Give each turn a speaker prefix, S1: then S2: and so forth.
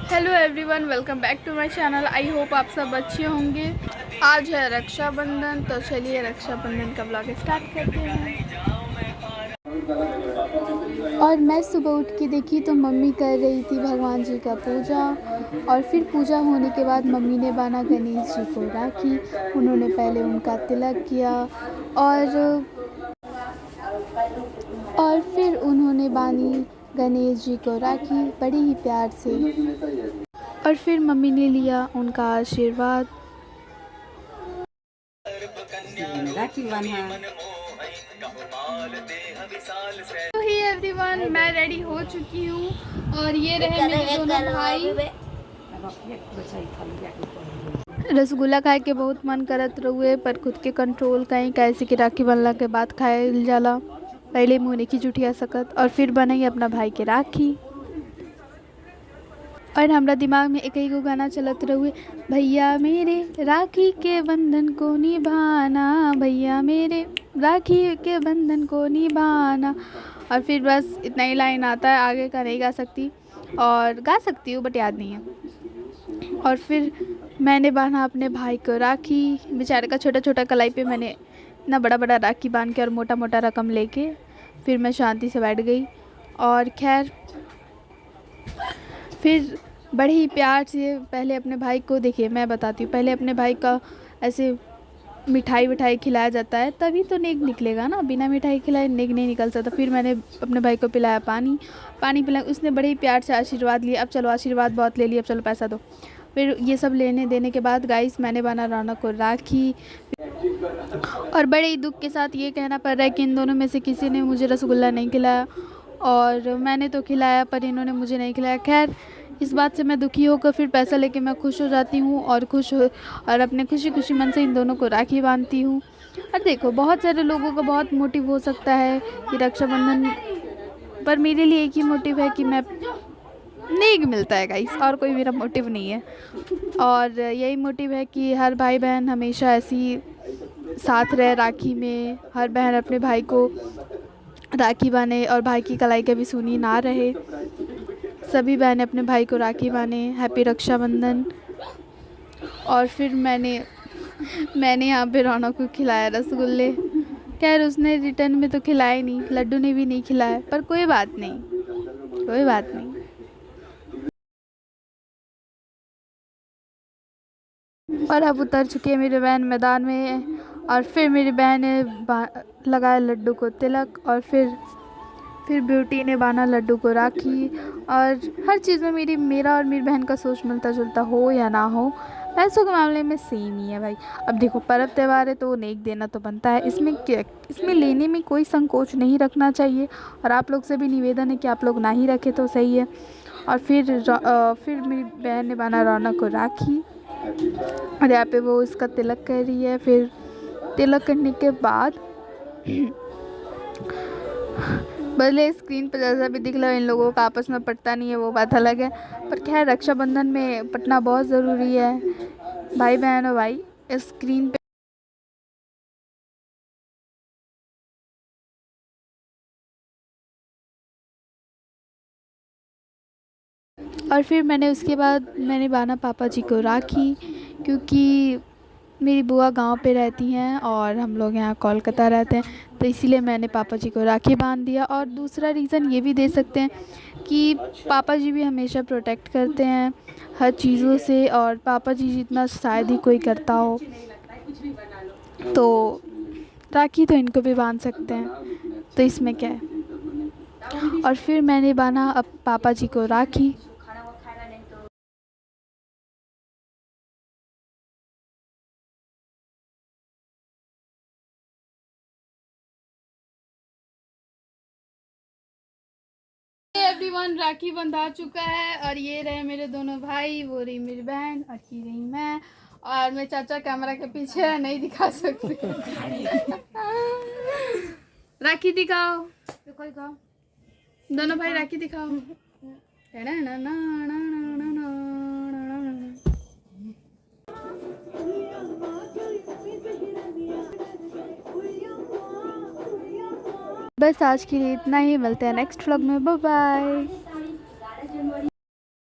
S1: Hello everyone, welcome back to my channel. I hope आप सब अच्छे होंगे। आज है रक्षाबंधन, तो चलिए रक्षाबंधन का ब्लॉग स्टार्ट करते हैं। और मैं सुबह उठ के देखी तो मम्मी कर रही थी भगवान जी का पूजा। और फिर पूजा होने के बाद मम्मी ने बांधा गणेश जी को राखी। उन्होंने पहले उनका तिलक किया और फिर उन्होंने बांधी गणेश जी को राखी बड़े ही प्यार से। और फिर मम्मी ने लिया उनका आशीर्वाद। तो ही एवरीवन, मैं रेडी हो चुकी हूँ और ये रहे मेरे दोनों भाई। रसगुल्ला खाए के बहुत मन करत रहुए, पर खुद के कंट्रोल कहीं कैसे कि राखी बनला के बाद खाए जाला। पहले मुँह नहीं जुटिया सकत और फिर बनाई अपना भाई के राखी। और हमारा दिमाग में एक ही गो गाना चलत रहुए, भैया मेरे राखी के बंधन को निभाना, भैया मेरे राखी के बंधन को निभाना। और फिर बस इतना ही लाइन आता है, आगे का नहीं गा सकती, और गा सकती हूँ बट याद नहीं है। और फिर मैंने बांधा अपने भाई को राखी। बेचारे का छोटा छोटा कलाई पे मैंने इतना बड़ा बड़ा राखी बांध के और मोटा मोटा रकम लेके फिर मैं शांति से बैठ गई। और खैर फिर बड़े ही प्यार से पहले अपने भाई को, देखिए मैं बताती हूँ, पहले अपने भाई का ऐसे मिठाई विठाई खिलाया जाता है, तभी तो नेक निकलेगा ना। बिना मिठाई खिलाए नेक नहीं निकल सकता। फिर मैंने अपने भाई को पिलाया पानी पिलाया। उसने बड़े ही प्यार से आशीर्वाद लिया। अब चलो आशीर्वाद बहुत ले लिया, अब चलो पैसा दो। फिर ये सब लेने देने के बाद गाइस मैंने बना रौनक को राखी। और बड़े ही दुख के साथ ये कहना पड़ रहा है कि इन दोनों में से किसी ने मुझे रसगुल्ला नहीं खिलाया, और मैंने तो खिलाया पर इन्होंने मुझे नहीं खिलाया। खैर इस बात से मैं दुखी होकर फिर पैसा लेके मैं खुश हो जाती हूँ और और अपने खुशी खुशी मन से इन दोनों को राखी बांधती हूँ। और देखो बहुत सारे लोगों का बहुत मोटिव हो सकता है कि रक्षाबंधन, पर मेरे लिए एक ही मोटिव है कि मैं नेक मिलता है गाइस, और कोई मेरा मोटिव नहीं है। और यही मोटिव है कि हर भाई बहन हमेशा ऐसी साथ रहे राखी में। हर बहन अपने भाई को राखी बांधे और भाई की कलाई कभी सूनी ना रहे। सभी बहनें अपने भाई को राखी बांधे। हैप्पी रक्षाबंधन। और फिर मैंने यहाँ पे रौनक को खिलाया रसगुल्ले। खैर उसने रिटर्न में तो खिलाए नहीं, लड्डू ने भी नहीं खिलाया, पर कोई बात नहीं, कोई बात नहीं। और अब उतर चुकी है मेरी बहन मैदान में। और फिर मेरी बहन ने लगाया लड्डू को तिलक। और फिर ब्यूटी ने बांधा लड्डू को राखी। और हर चीज़ में मेरा और मेरी बहन का सोच मिलता जुलता हो या ना हो, पैसों के मामले में सेम ही है भाई। अब देखो पर्व त्यौहार है तो नेक देना तो बनता है, इसमें लेने में कोई संकोच नहीं रखना चाहिए। और आप लोग से भी निवेदन है कि आप लोग ना ही रखें तो सही है। और फिर मेरी बहन ने बांधा रौनक को राखी। और यहाँ पे वो इसका तिलक कर रही है। फिर तिलक करने के बाद भले स्क्रीन पर जैसा भी दिख रहा है इन लोगों का आपस में पटता नहीं है, वो बात अलग है। पर खैर रक्षाबंधन में पटना बहुत ज़रूरी है। भाई बहन और भाई स्क्रीन पे। और फिर उसके बाद मैंने बांधा पापा जी को राखी, क्योंकि मेरी बुआ गांव पे रहती हैं और हम लोग यहाँ कोलकाता रहते हैं, तो इसीलिए मैंने पापा जी को राखी बांध दिया। और दूसरा रीज़न ये भी दे सकते हैं कि पापा जी भी हमेशा प्रोटेक्ट करते हैं हर चीज़ों से, और पापा जी जितना शायद ही कोई करता हो, तो राखी तो इनको भी बांध सकते हैं, तो इसमें क्या है। और फिर मैंने बांधा अब पापा जी को राखी। एवरीवन राखी बंधा चुका है, और ये रहे मेरे दोनों भाई, वो रही मेरी बहन और ये रही मैं। और मैं चाचा कैमरा के पीछे नहीं दिखा सकती। राखी दिखाओ, दिखाओ दोनों भाई, राखी दिखाओ। बस आज के लिए इतना ही, मिलते हैं नेक्स्ट व्लॉग में। Bye bye.